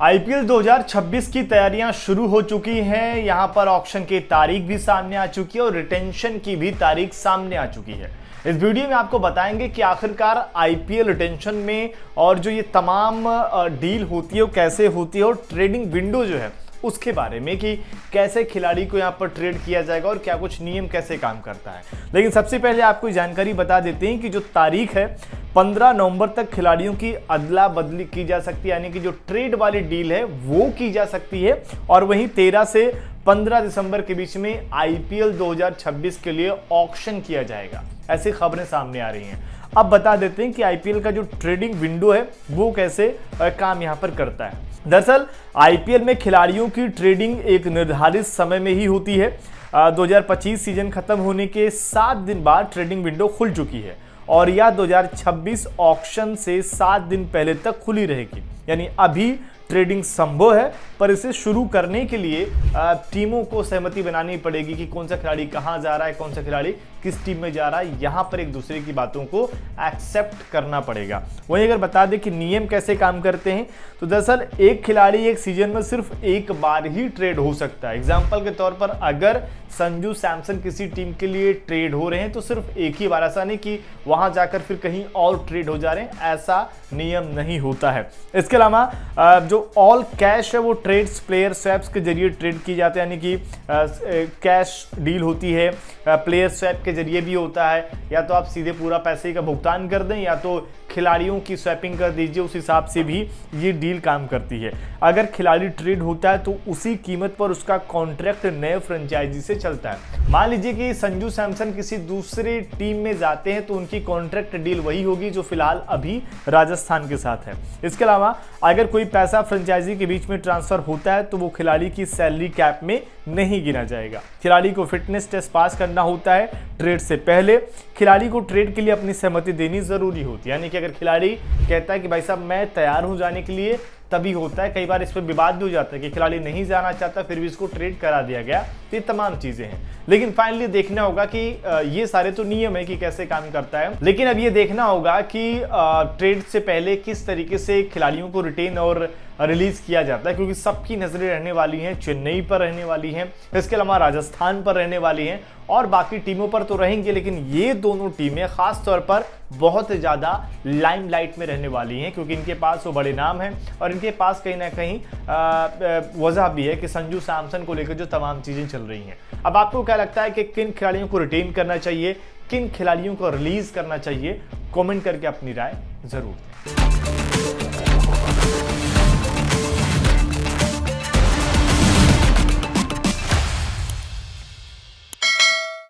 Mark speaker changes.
Speaker 1: IPL 2026 की तैयारियां शुरू हो चुकी हैं। यहां पर ऑक्शन की तारीख भी सामने आ चुकी है और रिटेंशन की भी तारीख सामने आ चुकी है। इस वीडियो में आपको बताएंगे कि आखिरकार आईपीएल रिटेंशन में और जो ये तमाम डील होती है वो कैसे होती है और ट्रेडिंग विंडो जो है उसके बारे में कि कैसे खिलाड़ी को यहाँ पर ट्रेड किया जाएगा और क्या कुछ नियम कैसे काम करता है। लेकिन सबसे पहले आपको जानकारी बता देते हैं कि जो तारीख है 15 नवंबर तक खिलाड़ियों की अदला बदली की जा सकती है, यानी कि जो ट्रेड वाली डील है वो की जा सकती है। और वहीं 13 से 15 दिसंबर के बीच में आईपीएल 2026 के लिए ऑक्शन किया जाएगा, ऐसी खबरें सामने आ रही हैं। अब बता देते हैं कि आईपीएल का जो ट्रेडिंग विंडो है वो कैसे काम यहाँ पर करता है। दरअसल आईपीएल में खिलाड़ियों की ट्रेडिंग एक निर्धारित समय में ही होती है। 2025 सीजन खत्म होने के 7 दिन बाद ट्रेडिंग विंडो खुल चुकी है और यह 2026 ऑक्शन से 7 दिन पहले तक खुली रहेगी। यानी अभी ट्रेडिंग संभव है, पर इसे शुरू करने के लिए टीमों को सहमति बनानी पड़ेगी कि कौन सा खिलाड़ी कहां जा रहा है, कौन सा खिलाड़ी किस टीम में जा रहा है। यहां पर एक दूसरे की बातों को एक्सेप्ट करना पड़ेगा। वहीं अगर बता दें कि नियम कैसे काम करते हैं, तो दरअसल एक खिलाड़ी एक सीजन में सिर्फ एक बार ही ट्रेड हो सकता है। एग्जाम्पल के तौर पर अगर संजू सैमसन किसी टीम के लिए ट्रेड हो रहे हैं तो सिर्फ एक ही बार, ऐसा नहीं कि वहां जाकर फिर कहीं और ट्रेड हो जा रहे हैं, ऐसा नियम नहीं होता है। इसके अलावा जो ऑल कैश है वो ट्रेड्स प्लेयर स्वैप्स के जरिए ट्रेड की जाते हैं, यानी कि कैश डील होती है, प्लेयर स्वैप के जरिए भी होता है। या तो आप सीधे पूरा पैसे का भुगतान कर दें या तो खिलाड़ियों की स्वैपिंग कर दीजिए, उस हिसाब से भी ये डील काम करती है। अगर खिलाड़ी ट्रेड होता है तो उसी कीमत पर उसका कॉन्ट्रैक्ट नए फ्रेंचाइजी से चलता है। मान लीजिए कि संजू सैमसन किसी दूसरी टीम में जाते हैं तो उनकी कॉन्ट्रैक्ट डील वही होगी जो फिलहाल अभी राजस्थान के साथ है। इसके अलावा अगर कोई पैसा फ्रेंचाइजी के बीच में ट्रांसफर होता है तो वो खिलाड़ी की सैलरी कैप में नहीं गिना जाएगा। खिलाड़ी को फिटनेस टेस्ट पास करना होता है ट्रेड से पहले। खिलाड़ी को ट्रेड के लिए अपनी सहमति देनी जरूरी होती है, यानी कि अगर खिलाड़ी कहता है कि भाई साहब मैं तैयार हूं जाने के लिए, तभी होता है। कई बार इस पर विवाद भी हो जाता है कि खिलाड़ी नहीं जाना चाहता फिर भी इसको ट्रेड करा दिया गया। तो ये तमाम चीजें हैं, लेकिन फाइनली देखना होगा कि ये सारे तो नियम है कि कैसे काम करता है, लेकिन अब ये देखना होगा कि ट्रेड से पहले किस तरीके से खिलाड़ियों को रिटेन और रिलीज किया जाता है, क्योंकि सबकी नजरें रहने वाली हैं चेन्नई पर रहने वाली हैं, इसके अलावा राजस्थान पर रहने वाली हैं और बाकी टीमों पर तो रहेंगे, लेकिन ये दोनों टीमें खास तौर पर बहुत ज़्यादा लाइमलाइट में रहने वाली हैं, क्योंकि इनके पास वो बड़े नाम हैं और इनके पास कहीं ना कहीं वजह भी है कि संजू सैमसन को लेकर जो तमाम चीज़ें चल रही हैं। अब आपको क्या लगता है कि किन खिलाड़ियों को रिटेन करना चाहिए, किन खिलाड़ियों को रिलीज करना चाहिए? कमेंट करके अपनी राय जरूर दें।